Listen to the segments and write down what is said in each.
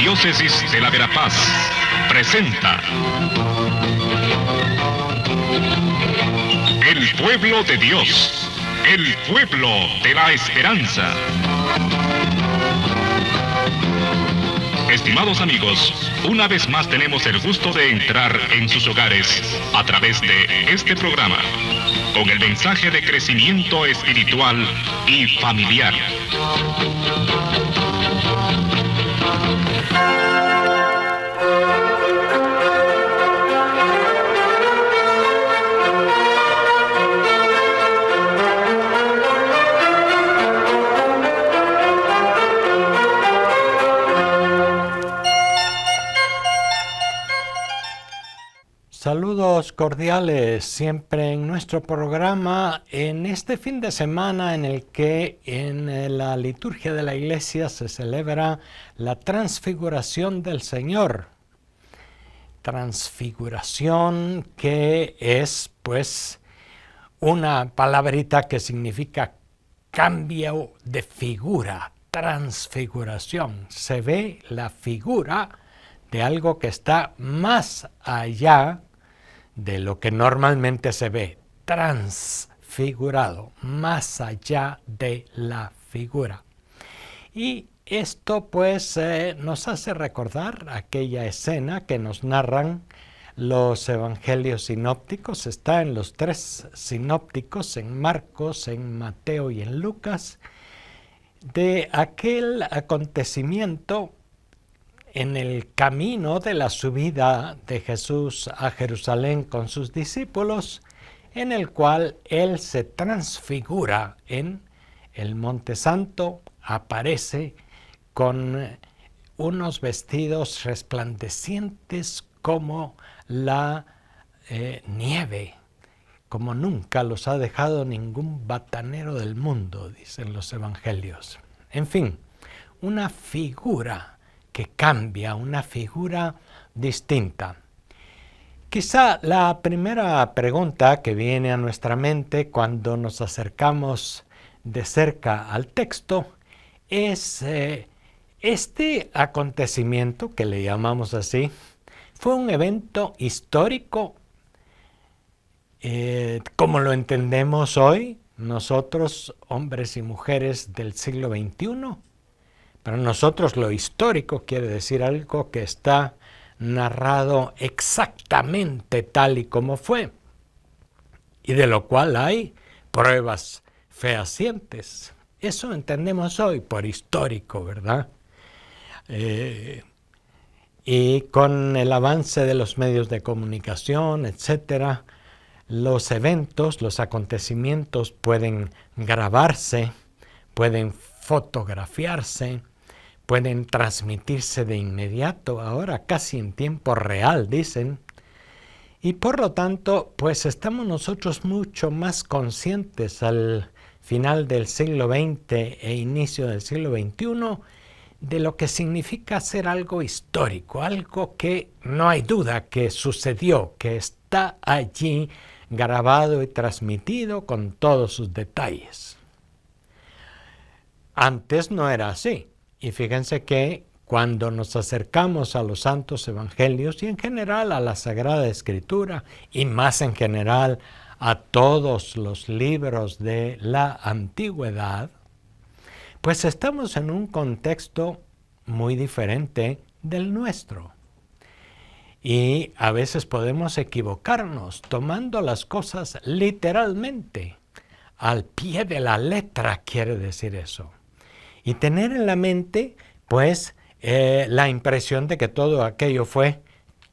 Arquidiócesis de la Verapaz presenta El Pueblo de Dios, el pueblo de la esperanza. Estimados amigos, una vez más tenemos el gusto de entrar en sus hogares a través de este programa, con el mensaje de crecimiento espiritual y familiar. Saludos cordiales siempre en nuestro programa en este fin de semana en el que en la liturgia de la Iglesia se celebra la transfiguración del Señor. Transfiguración que es pues una palabrita que significa cambio de figura, transfiguración. Se ve la figura de algo que está más allá de lo que normalmente se ve, transfigurado, más allá de la figura. Y esto pues nos hace recordar aquella escena que nos narran los evangelios sinópticos. Está en los tres sinópticos, en Marcos, en Mateo y en Lucas, de aquel acontecimiento en el camino de la subida de Jesús a Jerusalén con sus discípulos, en el cual Él se transfigura en el Monte Santo, aparece con unos vestidos resplandecientes como la nieve, como nunca los ha dejado ningún batanero del mundo, dicen los evangelios. En fin, una figura que cambia, una figura distinta. Quizá la primera pregunta que viene a nuestra mente cuando nos acercamos de cerca al texto es, ¿este acontecimiento, que le llamamos así, fue un evento histórico como lo entendemos hoy, nosotros, hombres y mujeres del siglo XXI? Para nosotros lo histórico quiere decir algo que está narrado exactamente tal y como fue, y de lo cual hay pruebas fehacientes. Eso entendemos hoy por histórico, ¿verdad? Y con el avance de los medios de comunicación, etcétera, los eventos, los acontecimientos pueden grabarse, pueden fotografiarse, pueden transmitirse de inmediato, ahora casi en tiempo real, dicen. Y por lo tanto, pues estamos nosotros mucho más conscientes al final del siglo XX e inicio del siglo XXI de lo que significa ser algo histórico, algo que no hay duda que sucedió, que está allí grabado y transmitido con todos sus detalles. Antes no era así. Y fíjense que cuando nos acercamos a los santos evangelios y en general a la Sagrada Escritura y más en general a todos los libros de la antigüedad, pues estamos en un contexto muy diferente del nuestro. Y a veces podemos equivocarnos tomando las cosas literalmente. Al pie de la letra quiere decir eso. Y tener en la mente, pues, la impresión de que todo aquello fue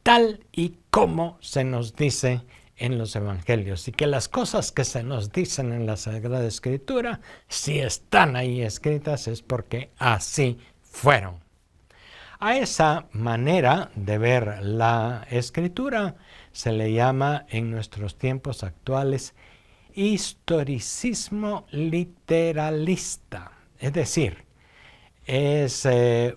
tal y como se nos dice en los evangelios. Y que las cosas que se nos dicen en la Sagrada Escritura, si están ahí escritas, es porque así fueron. A esa manera de ver la Escritura se le llama en nuestros tiempos actuales historicismo literalista. Es decir, es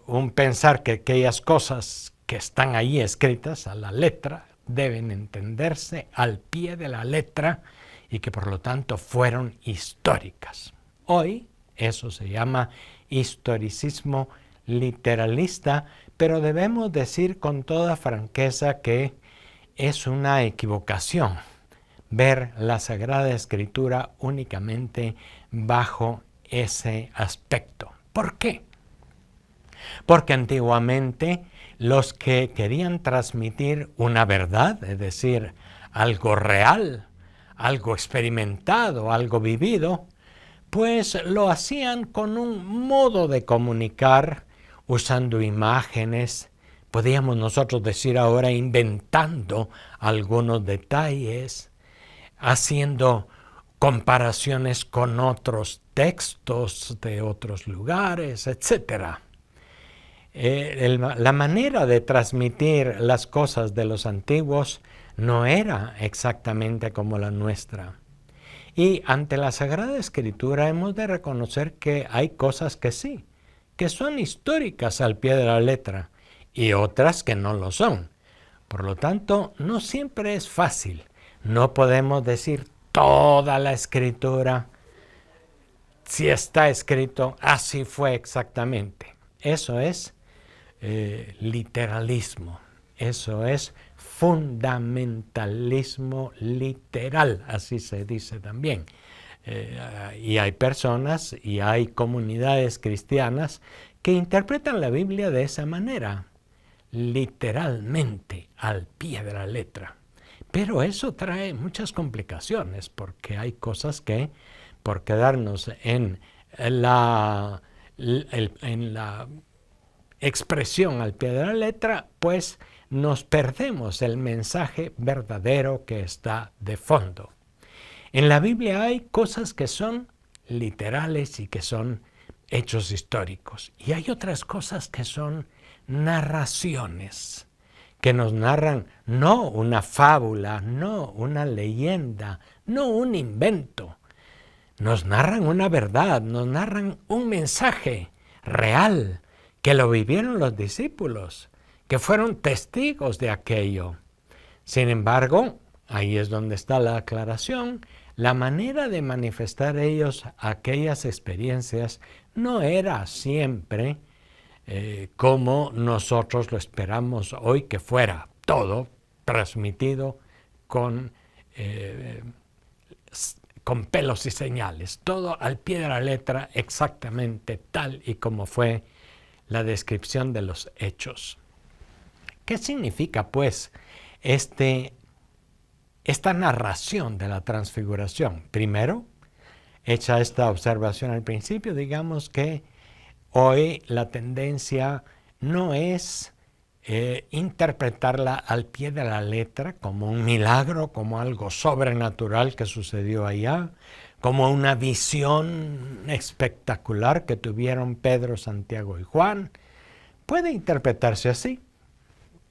un pensar que aquellas cosas que están ahí escritas a la letra deben entenderse al pie de la letra y que por lo tanto fueron históricas. Hoy eso se llama historicismo literalista, pero debemos decir con toda franqueza que es una equivocación ver la Sagrada Escritura únicamente bajo ese aspecto. ¿Por qué? Porque antiguamente los que querían transmitir una verdad, es decir, algo real, algo experimentado, algo vivido, pues lo hacían con un modo de comunicar, usando imágenes, podríamos nosotros decir ahora inventando algunos detalles, haciendo comparaciones con otros textos de otros lugares, etc. La manera de transmitir las cosas de los antiguos no era exactamente como la nuestra. Y ante la Sagrada Escritura hemos de reconocer que hay cosas que sí, que son históricas al pie de la letra, y otras que no lo son. Por lo tanto, no siempre es fácil. No podemos decir toda la Escritura, si está escrito, así fue exactamente. Eso es literalismo. Eso es fundamentalismo literal, así se dice también. Y hay personas y hay comunidades cristianas que interpretan la Biblia de esa manera, literalmente, al pie de la letra. Pero eso trae muchas complicaciones, porque hay cosas que, por quedarnos en la expresión al pie de la letra, pues nos perdemos el mensaje verdadero que está de fondo. En la Biblia hay cosas que son literales y que son hechos históricos. Y hay otras cosas que son narraciones, que nos narran no una fábula, no una leyenda, no un invento. Nos narran una verdad, nos narran un mensaje real, que lo vivieron los discípulos, que fueron testigos de aquello. Sin embargo, ahí es donde está la aclaración, la manera de manifestar ellos aquellas experiencias no era siempre como nosotros lo esperamos hoy que fuera, todo transmitido con pelos y señales, todo al pie de la letra exactamente tal y como fue la descripción de los hechos. ¿Qué significa, pues, esta narración de la transfiguración? Primero, hecha esta observación al principio, digamos que hoy la tendencia no es interpretarla al pie de la letra como un milagro, como algo sobrenatural que sucedió allá, como una visión espectacular que tuvieron Pedro, Santiago y Juan. Puede interpretarse así,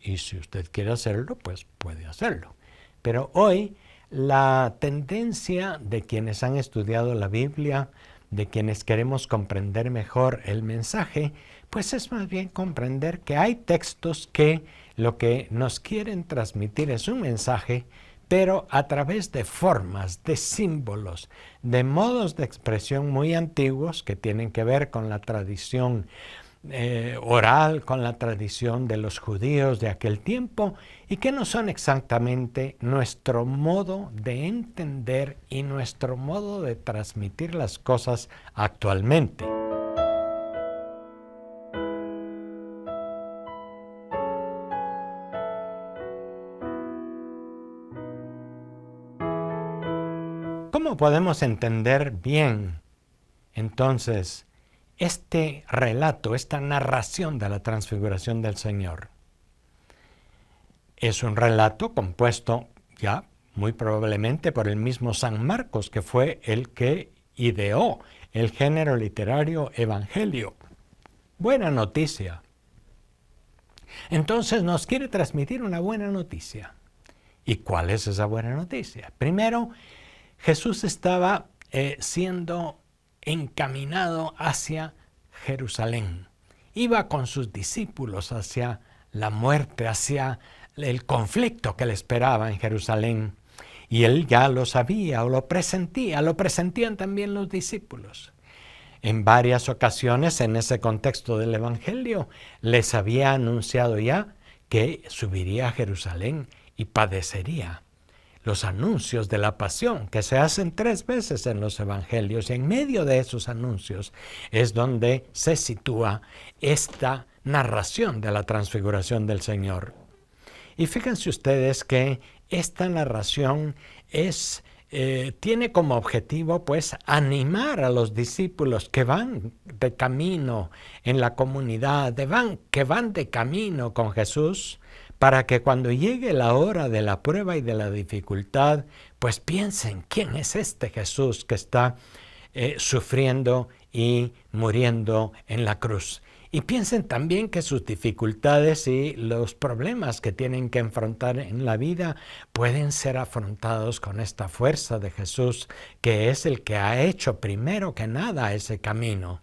y si usted quiere hacerlo, pues puede hacerlo. Pero hoy la tendencia de quienes han estudiado la Biblia, de quienes queremos comprender mejor el mensaje, pues es más bien comprender que hay textos que lo que nos quieren transmitir es un mensaje, pero a través de formas, de símbolos, de modos de expresión muy antiguos que tienen que ver con la tradición oral, con la tradición de los judíos de aquel tiempo, y que no son exactamente nuestro modo de entender y nuestro modo de transmitir las cosas actualmente. ¿Cómo podemos entender bien, entonces, este relato, esta narración de la transfiguración del Señor? Es un relato compuesto ya muy probablemente por el mismo San Marcos, que fue el que ideó el género literario evangelio. Buena noticia. Entonces nos quiere transmitir una buena noticia. ¿Y cuál es esa buena noticia? Primero, Jesús estaba siendo encaminado hacia Jerusalén. Iba con sus discípulos hacia la muerte, hacia el conflicto que le esperaba en Jerusalén. Y él ya lo sabía o lo presentían también los discípulos. En varias ocasiones, en ese contexto del Evangelio, les había anunciado ya que subiría a Jerusalén y padecería. Los anuncios de la pasión, que se hacen 3 veces en los Evangelios, y en medio de esos anuncios es donde se sitúa esta narración de la transfiguración del Señor. Y fíjense ustedes que esta narración tiene como objetivo pues animar a los discípulos que van de camino en la comunidad, que van de camino con Jesús, para que cuando llegue la hora de la prueba y de la dificultad, pues piensen quién es este Jesús que está sufriendo y muriendo en la cruz. Y piensen también que sus dificultades y los problemas que tienen que enfrentar en la vida pueden ser afrontados con esta fuerza de Jesús, que es el que ha hecho primero que nada ese camino.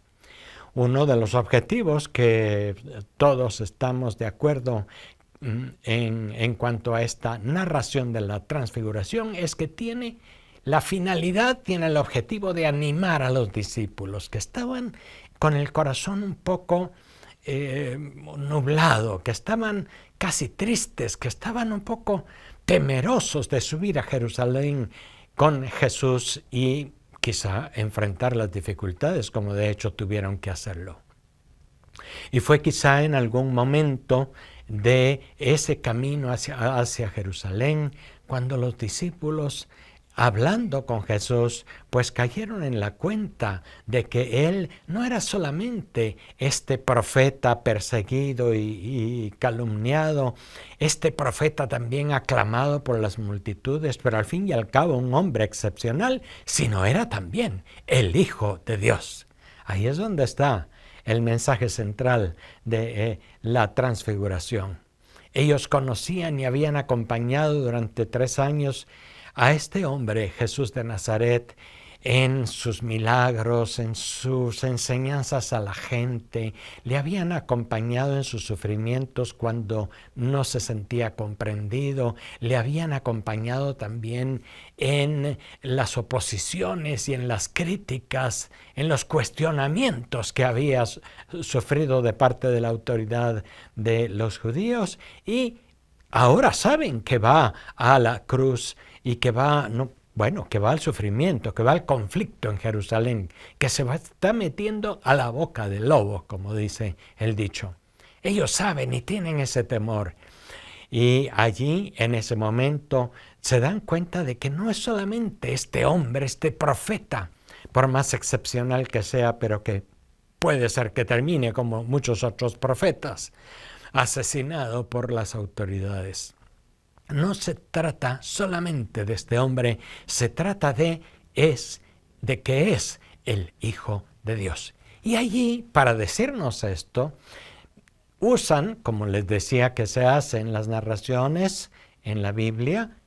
Uno de los objetivos que todos estamos de acuerdo en cuanto a esta narración de la transfiguración es que tiene la finalidad, tiene el objetivo de animar a los discípulos que estaban con el corazón un poco nublado, que estaban casi tristes, que estaban un poco temerosos de subir a Jerusalén con Jesús y quizá enfrentar las dificultades como de hecho tuvieron que hacerlo. Y fue quizá en algún momento de ese camino hacia Jerusalén cuando los discípulos, hablando con Jesús, pues cayeron en la cuenta de que Él no era solamente este profeta perseguido y calumniado, este profeta también aclamado por las multitudes, pero al fin y al cabo un hombre excepcional, sino era también el Hijo de Dios. Ahí es donde está el mensaje central de la transfiguración. Ellos conocían y habían acompañado durante 3 años a este hombre, Jesús de Nazaret, en sus milagros, en sus enseñanzas a la gente. Le habían acompañado en sus sufrimientos cuando no se sentía comprendido. Le habían acompañado también en las oposiciones y en las críticas, en los cuestionamientos que había sufrido de parte de la autoridad de los judíos. Y ahora saben que va a la cruz y que va al sufrimiento, que va al conflicto en Jerusalén, que está metiendo a la boca del lobo, como dice el dicho. Ellos saben y tienen ese temor. Y allí, en ese momento, se dan cuenta de que no es solamente este hombre, este profeta, por más excepcional que sea, pero que puede ser que termine como muchos otros profetas, asesinado por las autoridades. No se trata solamente de este hombre, se trata de que es el Hijo de Dios. Y allí, para decirnos esto, usan, como les decía que se hace en las narraciones en la Biblia,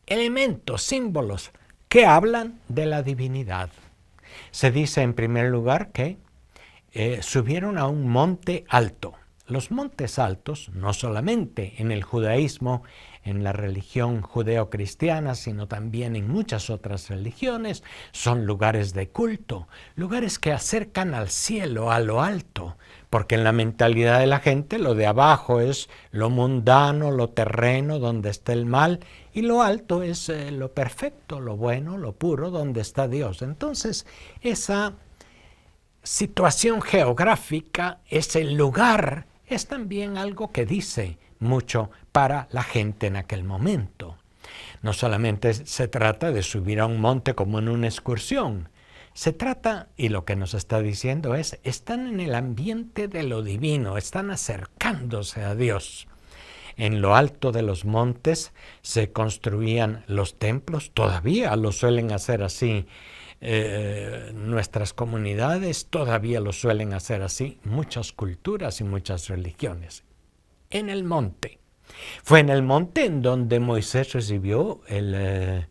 elementos, símbolos que hablan de la divinidad. Se dice en primer lugar que subieron a un monte alto. Los montes altos, no solamente en el judaísmo, en la religión judeocristiana, sino también en muchas otras religiones, son lugares de culto, lugares que acercan al cielo, a lo alto, porque en la mentalidad de la gente lo de abajo es lo mundano, lo terreno, donde está el mal, y lo alto es lo perfecto, lo bueno, lo puro, donde está Dios. Entonces, esa situación geográfica, ese lugar, es también algo que dice mucho para la gente en aquel momento. No solamente se trata de subir a un monte como en una excursión, se trata, y lo que nos está diciendo es, están en el ambiente de lo divino, están acercándose a Dios. En lo alto de los montes se construían los templos, todavía lo suelen hacer así. Nuestras comunidades todavía lo suelen hacer así, muchas culturas y muchas religiones. En el monte. Fue en el monte en donde Moisés recibió el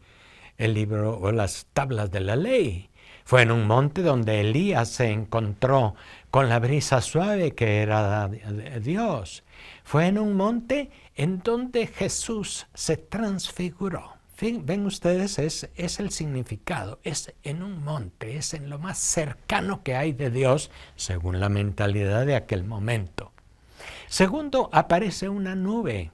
libro o las tablas de la ley. Fue en un monte donde Elías se encontró con la brisa suave que era de Dios. Fue en un monte en donde Jesús se transfiguró Ven ustedes, es el significado, es en un monte, es en lo más cercano que hay de Dios, según la mentalidad de aquel momento. Segundo, aparece una nube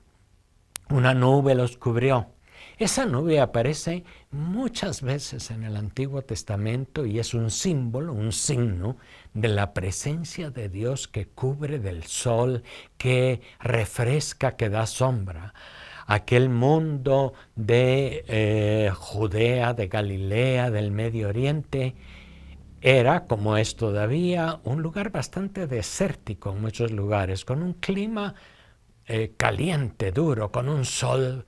los cubrió. Esa nube aparece muchas veces en el Antiguo Testamento y es un símbolo, un signo de la presencia de Dios que cubre del sol, que refresca, que da sombra. Aquel mundo de Judea, de Galilea, del Medio Oriente, era, como es todavía, un lugar bastante desértico en muchos lugares, con un clima caliente, duro, con un sol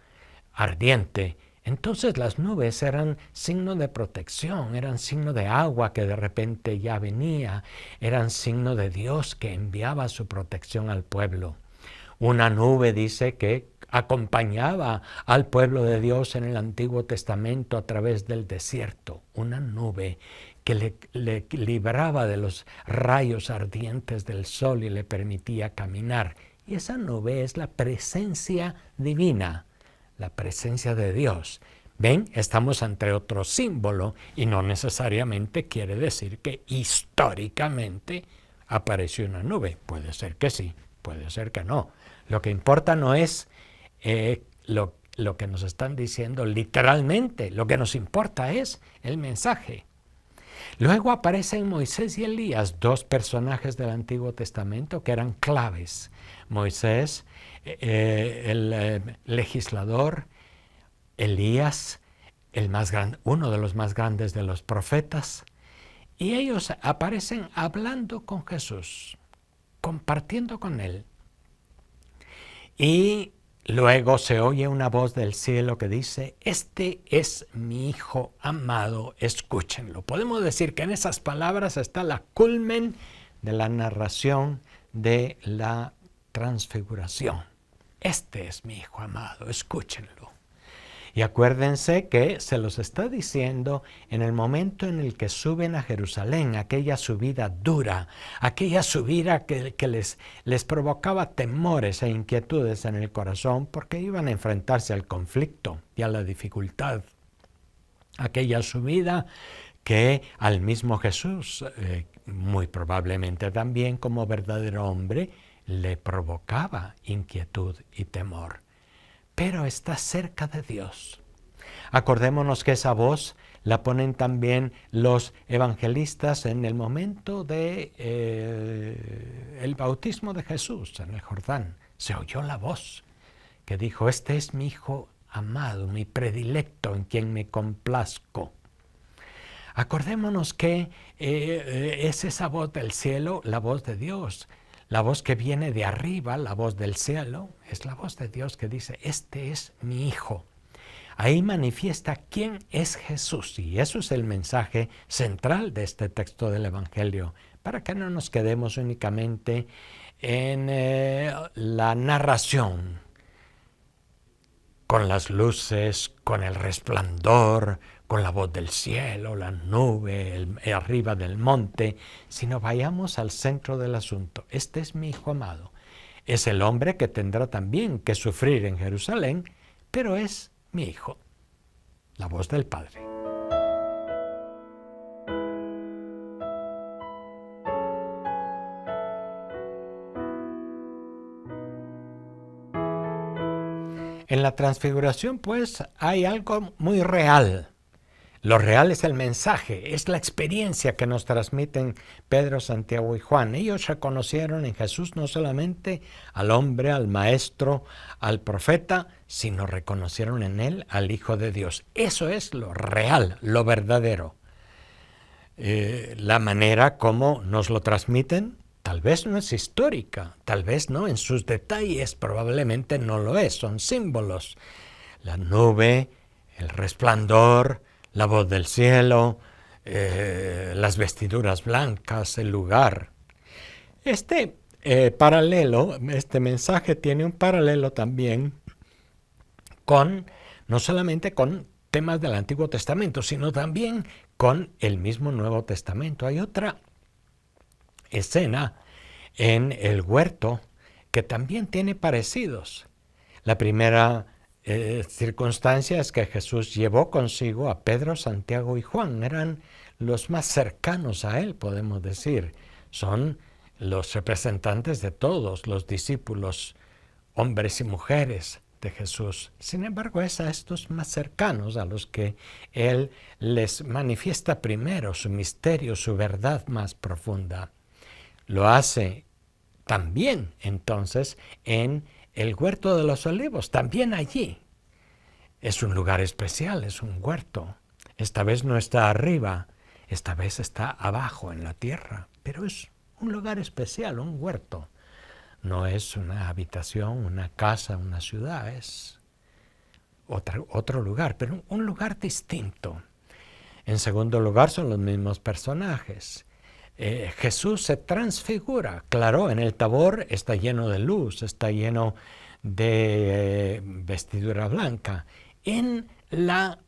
ardiente. Entonces las nubes eran signo de protección, eran signo de agua que de repente ya venía, eran signo de Dios que enviaba su protección al pueblo. Una nube dice que acompañaba al pueblo de Dios en el Antiguo Testamento a través del desierto. Una nube que le libraba de los rayos ardientes del sol y le permitía caminar. Y esa nube es la presencia divina, la presencia de Dios. ¿Ven? Estamos ante otro símbolo y no necesariamente quiere decir que históricamente apareció una nube. Puede ser que sí, puede ser que no. Lo que importa no es lo que nos están diciendo literalmente, lo que nos importa es el mensaje. Luego aparecen Moisés y Elías, dos personajes del Antiguo Testamento que eran claves. Moisés, el legislador, Elías, uno de los más grandes de los profetas, y ellos aparecen hablando con Jesús, compartiendo con él. Y luego se oye una voz del cielo que dice: este es mi Hijo amado, escúchenlo. Podemos decir que en esas palabras está la culmen de la narración de la transfiguración. Este es mi Hijo amado, escúchenlo. Y acuérdense que se los está diciendo en el momento en el que suben a Jerusalén, aquella subida dura, aquella subida que les provocaba temores e inquietudes en el corazón porque iban a enfrentarse al conflicto y a la dificultad. Aquella subida que al mismo Jesús, muy probablemente también como verdadero hombre, le provocaba inquietud y temor. Pero está cerca de Dios. Acordémonos que esa voz la ponen también los evangelistas en el momento de el bautismo de Jesús en el Jordán. Se oyó la voz que dijo: este es mi Hijo amado, mi predilecto, en quien me complazco. Acordémonos que es esa voz del cielo, la voz de Dios. La voz que viene de arriba, la voz del cielo, es la voz de Dios que dice: este es mi Hijo. Ahí manifiesta quién es Jesús, y eso es el mensaje central de este texto del Evangelio, para que no nos quedemos únicamente en la narración, con las luces, con el resplandor, con la voz del cielo, la nube, arriba del monte, sino vayamos al centro del asunto. Este es mi Hijo amado. Es el hombre que tendrá también que sufrir en Jerusalén, pero es mi Hijo, la voz del Padre. En la transfiguración, pues, hay algo muy real. Lo real es el mensaje, es la experiencia que nos transmiten Pedro, Santiago y Juan. Ellos reconocieron en Jesús no solamente al hombre, al maestro, al profeta, sino reconocieron en él al Hijo de Dios. Eso es lo real, lo verdadero. La manera como nos lo transmiten tal vez no es histórica, tal vez no en sus detalles, probablemente no lo es, son símbolos. La nube, el resplandor, la voz del cielo, las vestiduras blancas, el lugar. Este mensaje tiene un paralelo también no solamente con temas del Antiguo Testamento, sino también con el mismo Nuevo Testamento. Hay otra escena en el huerto que también tiene parecidos. La primera circunstancia es que Jesús llevó consigo a Pedro, Santiago y Juan. Eran los más cercanos a él, podemos decir. Son los representantes de todos los discípulos, hombres y mujeres de Jesús. Sin embargo, es a estos más cercanos a los que él les manifiesta primero su misterio, su verdad más profunda. Lo hace también entonces en el huerto de los olivos, también allí. Es un lugar especial, es un huerto. Esta vez no está arriba, esta vez está abajo en la tierra, pero es un lugar especial, un huerto. No es una habitación, una casa, una ciudad, es otro lugar, pero un lugar distinto. En segundo lugar, son los mismos personajes. Jesús se transfigura. Claro, en el Tabor está lleno de luz, está lleno de vestidura blanca. En la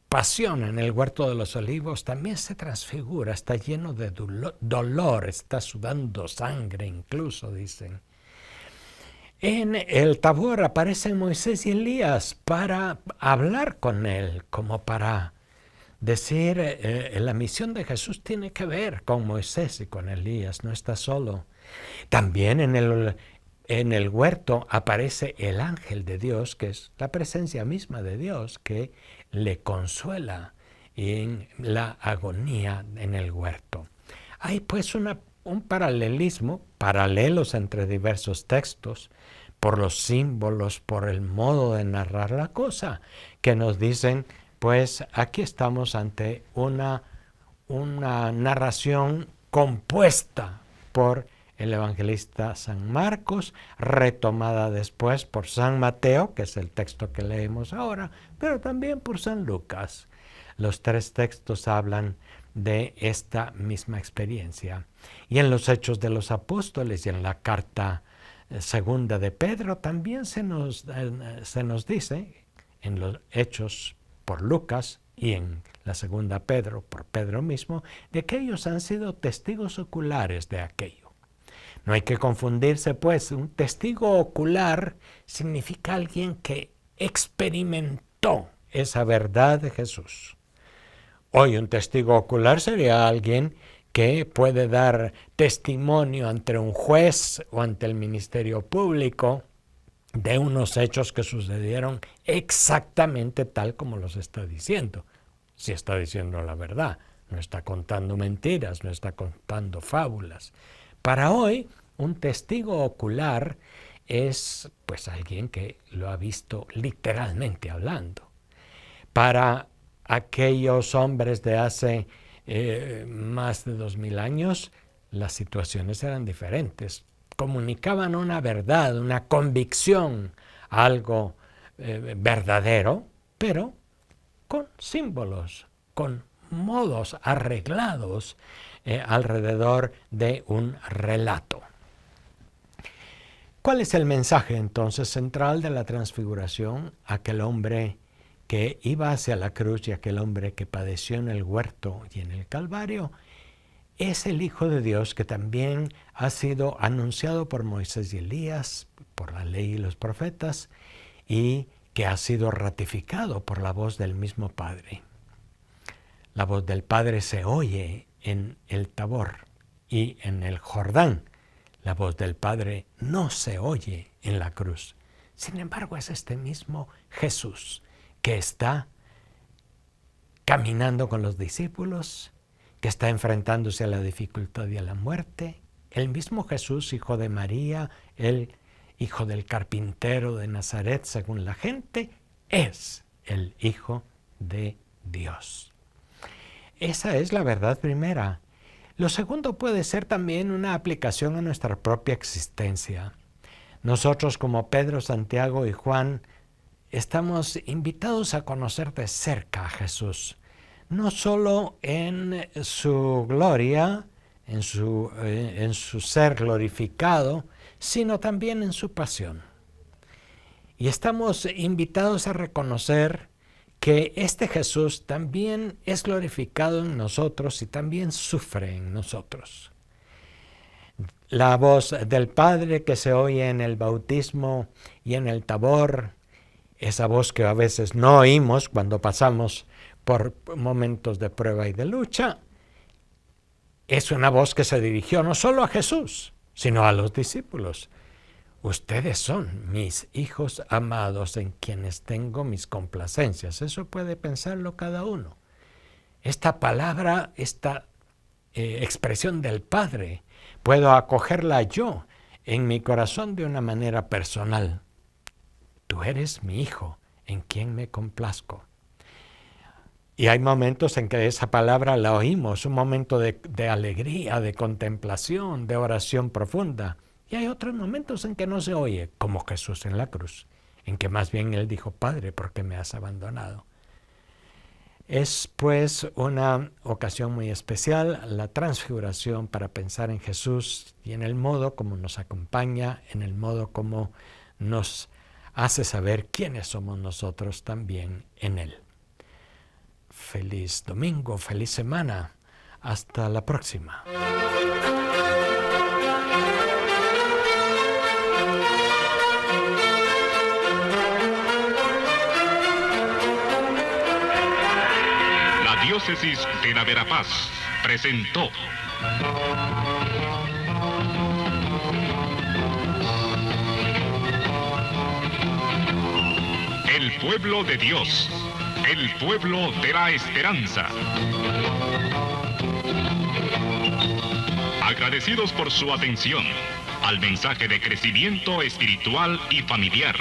Pasión, en el huerto de los olivos, también se transfigura, está lleno de dolor, está sudando sangre incluso, dicen. En el Tabor aparecen Moisés y Elías para hablar con él, como para decir, la misión de Jesús tiene que ver con Moisés y con Elías, no está solo. También en el huerto aparece el ángel de Dios, que es la presencia misma de Dios, que le consuela en la agonía en el huerto. Hay pues un paralelismo, paralelos entre diversos textos, por los símbolos, por el modo de narrar la cosa, que nos dicen, pues aquí estamos ante una narración compuesta por el evangelista San Marcos, retomada después por San Mateo, que es el texto que leemos ahora, pero también por San Lucas. Los tres textos hablan de esta misma experiencia. Y en los Hechos de los Apóstoles y en la carta segunda de Pedro también se nos dice, en los Hechos por Lucas y en la segunda Pedro por Pedro mismo, de que ellos han sido testigos oculares de aquello. No hay que confundirse, pues, un testigo ocular significa alguien que experimentó esa verdad de Jesús. Hoy un testigo ocular sería alguien que puede dar testimonio ante un juez o ante el ministerio público de unos hechos que sucedieron exactamente tal como los está diciendo. Si está diciendo la verdad, no está contando mentiras, no está contando fábulas. Para hoy, un testigo ocular es pues alguien que lo ha visto literalmente hablando. Para aquellos hombres de hace más de 2000 años, las situaciones eran diferentes. Comunicaban una verdad, una convicción, algo verdadero, pero con símbolos, con modos arreglados alrededor de un relato. ¿Cuál es el mensaje entonces central de la transfiguración? Aquel hombre que iba hacia la cruz y aquel hombre que padeció en el huerto y en el Calvario es el Hijo de Dios, que también ha sido anunciado por Moisés y Elías, por la ley y los profetas, y que ha sido ratificado por la voz del mismo Padre. La voz del Padre se oye en el Tabor y en el Jordán. La voz del Padre no se oye en la cruz. Sin embargo, es este mismo Jesús que está caminando con los discípulos, que está enfrentándose a la dificultad y a la muerte. El mismo Jesús, hijo de María, el hijo del carpintero de Nazaret, según la gente, es el Hijo de Dios. Esa es la verdad primera. Lo segundo puede ser también una aplicación a nuestra propia existencia. Nosotros, como Pedro, Santiago y Juan, estamos invitados a conocer de cerca a Jesús, no solo en su gloria, en su ser glorificado, sino también en su pasión. Y estamos invitados a reconocer que este Jesús también es glorificado en nosotros y también sufre en nosotros. La voz del Padre que se oye en el bautismo y en el Tabor esa voz que a veces no oímos cuando pasamos por momentos de prueba y de lucha, es una voz que se dirigió no solo a Jesús, sino a los discípulos. Ustedes son mis hijos amados en quienes tengo mis complacencias. Eso puede pensarlo cada uno. Esta palabra, esta expresión del Padre, puedo acogerla yo en mi corazón de una manera personal. Tú eres mi hijo, en quien me complazco. Y hay momentos en que esa palabra la oímos, un momento de alegría, de contemplación, de oración profunda. Y hay otros momentos en que no se oye, como Jesús en la cruz, en que más bien Él dijo, Padre, ¿por qué me has abandonado? Es pues una ocasión muy especial, la transfiguración, para pensar en Jesús y en el modo como nos acompaña, en el modo como nos hace saber quiénes somos nosotros también en Él. Feliz domingo, feliz semana. Hasta la próxima. La Diócesis de la Verapaz presentó El pueblo de Dios, el pueblo de la esperanza. Agradecidos por su atención al mensaje de crecimiento espiritual y familiar.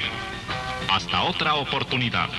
Hasta otra oportunidad.